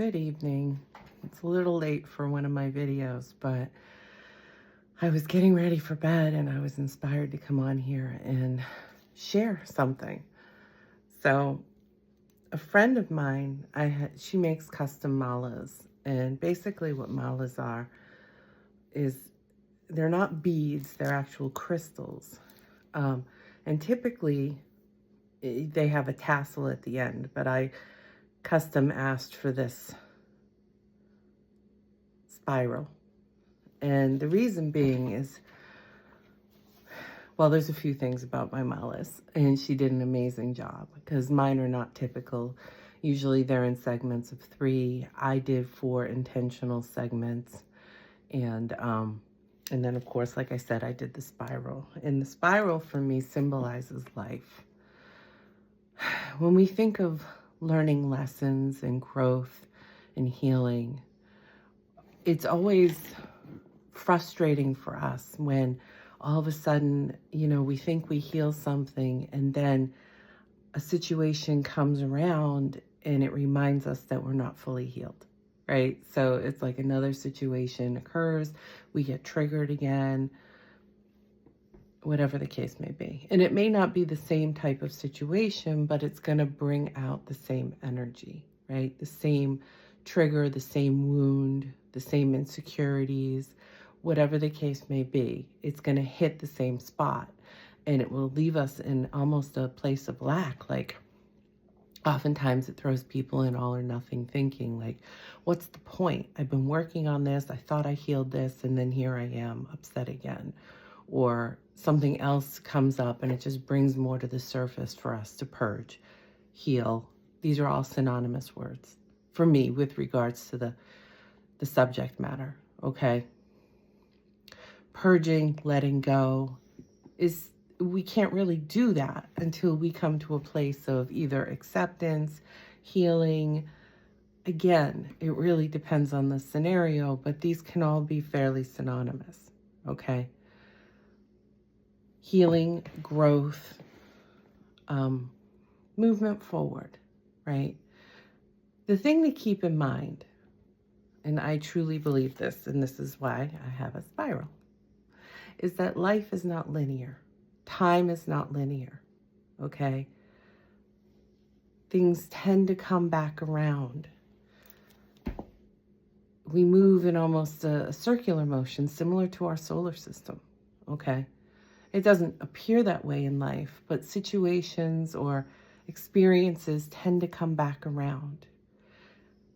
Good evening. It's a little late for one of my videos, but I was getting ready for bed and I was inspired to come on here and share something. So a friend of mine, she makes custom malas, and basically what malas are is they're not beads, they're actual crystals. And typically they have a tassel at the end, but I custom asked for this spiral. And the reason being is, well, there's a few things about my malas, and she did an amazing job because mine are not typical. Usually they're in segments of 3. I did 4 intentional segments. And then of course, like I said, I did the spiral. And the spiral for me symbolizes life. When we think of learning lessons and growth and healing, it's always frustrating for us when all of a sudden, we think we heal something and then a situation comes around and it reminds us that we're not fully healed, right? So it's like another situation occurs, we get triggered again, whatever the case may be. And it may not be the same type of situation, but it's going to bring out the same energy, right? The same trigger, the same wound, the same insecurities, whatever the case may be. It's going to hit the same spot and it will leave us in almost a place of lack. Like oftentimes it throws people in all or nothing thinking, like, what's the point? I've been working on this. I thought I healed this. And then here I am upset again. Or something else comes up and it just brings more to the surface for us to purge, heal. These are all synonymous words for me with regards to the subject matter, okay? Purging, letting go, we can't really do that until we come to a place of either acceptance, healing. Again, it really depends on the scenario, but these can all be fairly synonymous, okay? Healing, growth, movement forward, right? The thing to keep in mind, and I truly believe this, and this is why I have a spiral, is that life is not linear. Time is not linear, okay? Things tend to come back around. We move in almost a circular motion, similar to our solar system, okay? It doesn't appear that way in life, but situations or experiences tend to come back around.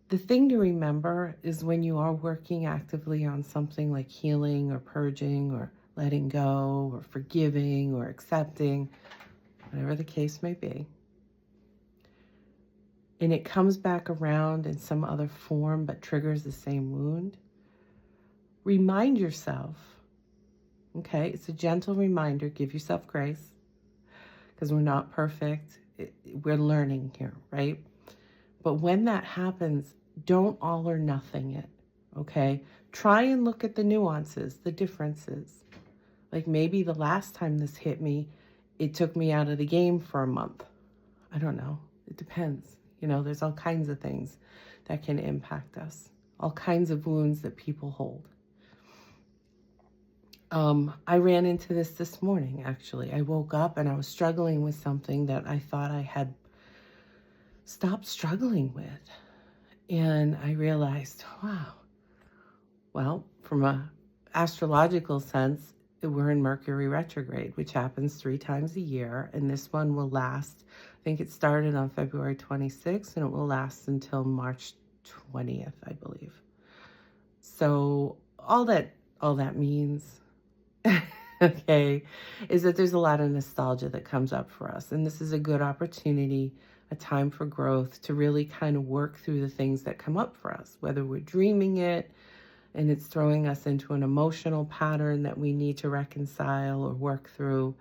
The thing to remember is when you are working actively on something like healing or purging or letting go or forgiving or accepting, whatever the case may be, and it comes back around in some other form but triggers the same wound, remind yourself, okay? It's a gentle reminder. Give yourself grace because we're not perfect. We're learning here, right? But when that happens, don't all or nothing it, okay? Try and look at the nuances, the differences. Like maybe the last time this hit me, it took me out of the game for a month. I don't know. It depends. There's all kinds of things that can impact us. All kinds of wounds that people hold. I ran into this morning, actually. I woke up and I was struggling with something that I thought I had stopped struggling with. And I realized, wow, well, from a astrological sense, we're in Mercury retrograde, which happens 3 times a year. And this one will last, I think it started on February 26th and it will last until March 20th, I believe. So all that means, okay, is that there's a lot of nostalgia that comes up for us. And this is a good opportunity, a time for growth to really kind of work through the things that come up for us, whether we're dreaming it, and it's throwing us into an emotional pattern that we need to reconcile or work through,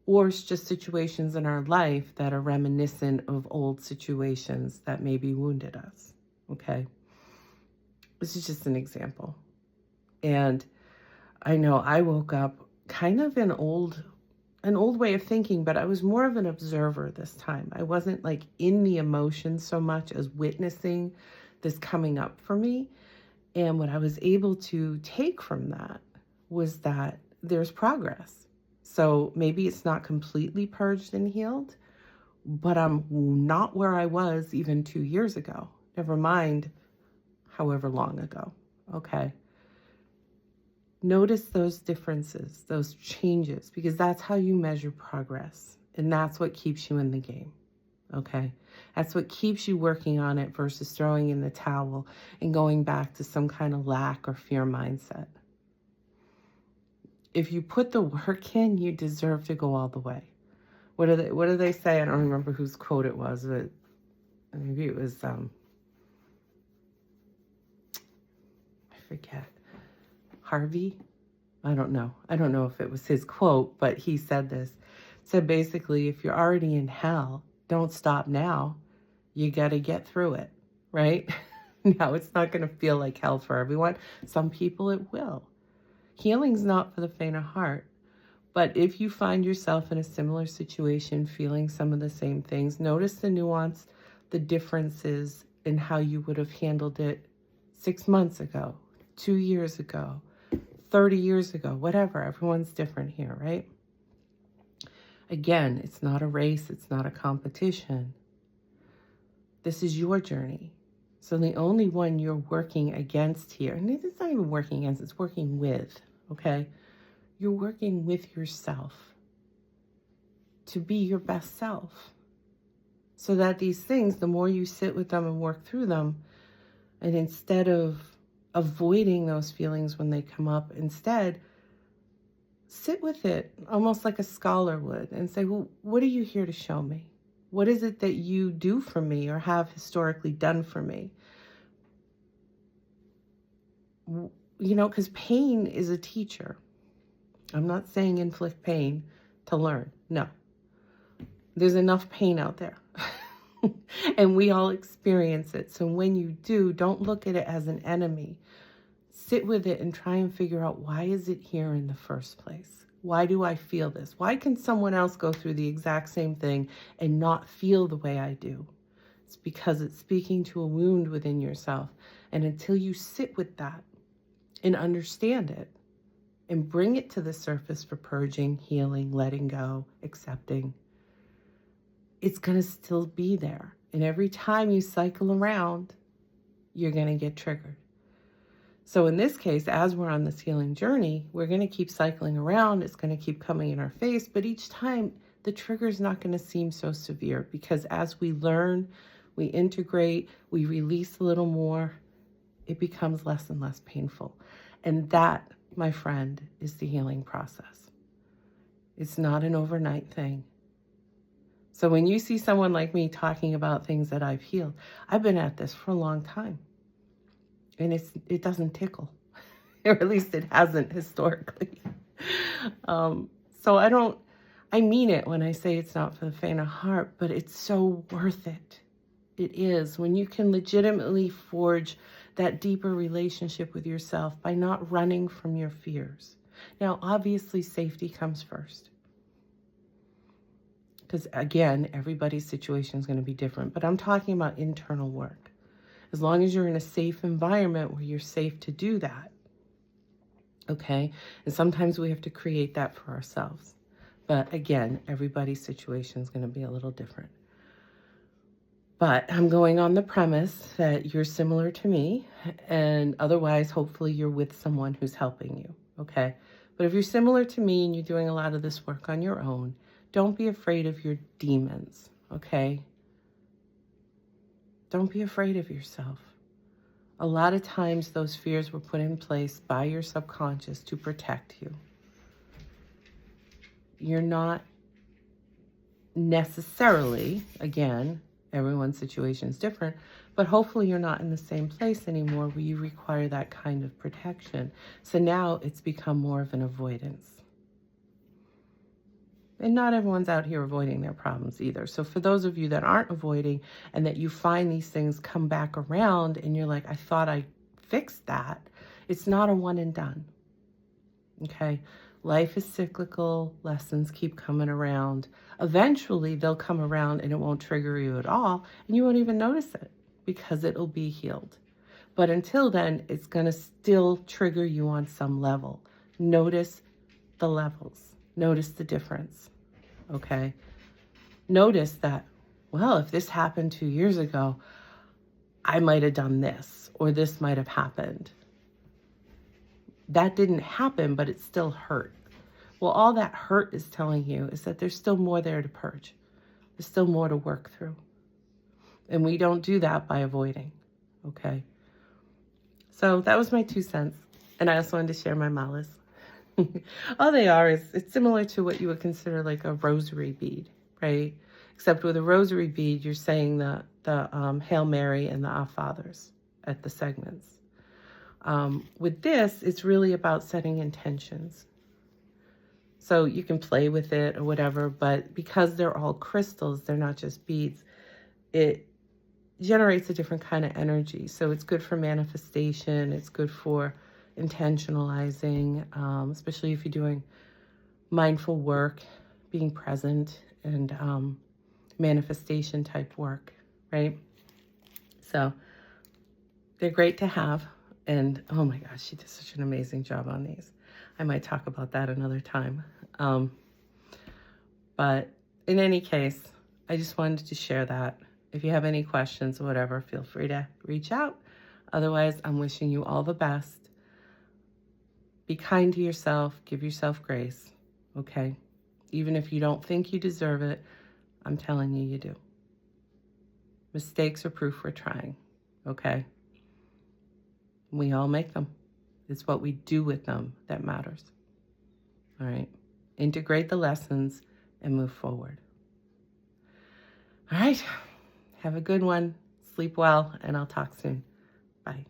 or it's just situations in our life that are reminiscent of old situations that maybe wounded us, okay? This is just an example. And I know I woke up kind of an old way of thinking, but I was more of an observer this time. I wasn't like in the emotion so much as witnessing this coming up for me. And what I was able to take from that was that there's progress. So maybe it's not completely purged and healed, but I'm not where I was even 2 years ago. Never mind however long ago. Okay. Notice those differences, those changes, because that's how you measure progress. And that's what keeps you in the game. Okay. That's what keeps you working on it versus throwing in the towel and going back to some kind of lack or fear mindset. If you put the work in, you deserve to go all the way. What do they say? I don't remember whose quote it was, but maybe it was I forget. Harvey? I don't know. I don't know if it was his quote, but he said this. Said basically, if you're already in hell, don't stop now. You got to get through it, right? Now, it's not going to feel like hell for everyone. Some people it will. Healing's not for the faint of heart. But if you find yourself in a similar situation, feeling some of the same things, notice the nuance, the differences in how you would have handled it 6 months ago, 2 years ago, 30 years ago, whatever. Everyone's different here, right? Again, it's not a race. It's not a competition. This is your journey. So the only one you're working against here, and it's not even working against, it's working with, okay? You're working with yourself to be your best self. So that these things, the more you sit with them and work through them, and instead of avoiding those feelings when they come up, instead, sit with it almost like a scholar would and say, well, what are you here to show me? What is it that you do for me or have historically done for me? You know, because pain is a teacher. I'm not saying inflict pain to learn. No. There's enough pain out there. And we all experience it. So when you do, don't look at it as an enemy. Sit with it and try and figure out, why is it here in the first place? Why do I feel this? Why can someone else go through the exact same thing and not feel the way I do? It's because it's speaking to a wound within yourself. And until you sit with that and understand it and bring it to the surface for purging, healing, letting go, accepting, it's going to still be there. And every time you cycle around, you're going to get triggered. So in this case, as we're on this healing journey, we're going to keep cycling around. It's going to keep coming in our face. But each time, the trigger is not going to seem so severe, because as we learn, we integrate, we release a little more, it becomes less and less painful. And that, my friend, is the healing process. It's not an overnight thing. So when you see someone like me talking about things that I've healed, I've been at this for a long time. And it doesn't tickle, or at least it hasn't historically. So I mean it when I say it's not for the faint of heart, but it's so worth it. It is, when you can legitimately forge that deeper relationship with yourself by not running from your fears. Now, obviously, safety comes first. Because again, everybody's situation is going to be different, but I'm talking about internal work. As long as you're in a safe environment where you're safe to do that, okay? And sometimes we have to create that for ourselves. But again, everybody's situation is going to be a little different. But I'm going on the premise that you're similar to me, and otherwise, hopefully, you're with someone who's helping you, okay? But if you're similar to me and you're doing a lot of this work on your own, don't be afraid of your demons, okay? Don't be afraid of yourself. A lot of times those fears were put in place by your subconscious to protect you. You're not necessarily, again, everyone's situation is different, but hopefully you're not in the same place anymore where you require that kind of protection. So now it's become more of an avoidance. And not everyone's out here avoiding their problems either. So for those of you that aren't avoiding and that you find these things come back around and you're like, I thought I fixed that, it's not a one and done. Okay? Life is cyclical. Lessons keep coming around. Eventually, they'll come around and it won't trigger you at all, and you won't even notice it. because it'll be healed. But until then, it's going to still trigger you on some level. Notice the levels. Notice the difference. Okay? Notice that, well, if this happened 2 years ago, I might have done this, or this might have happened. That didn't happen, but it still hurt. Well, all that hurt is telling you is that there's still more there to purge. There's still more to work through. And we don't do that by avoiding. Okay? So that was my 2 cents. And I also wanted to share my malas. All they are is, it's similar to what you would consider like a rosary bead, right? Except with a rosary bead, you're saying the Hail Mary and the Our Fathers at the segments. With this, it's really about setting intentions. So you can play with it or whatever, but because they're all crystals, they're not just beads, it generates a different kind of energy. So it's good for manifestation. It's good for intentionalizing, especially if you're doing mindful work, being present, and manifestation type work, right? So they're great to have. And oh my gosh, she did such an amazing job on these. I might talk about that another time. But in any case, I just wanted to share that. If you have any questions or whatever, feel free to reach out. Otherwise, I'm wishing you all the best. Be kind to yourself. Give yourself grace, okay? Even if you don't think you deserve it, I'm telling you, you do. Mistakes are proof we're trying, okay? We all make them. It's what we do with them that matters. All right? Integrate the lessons and move forward. All right? Have a good one. Sleep well, and I'll talk soon. Bye.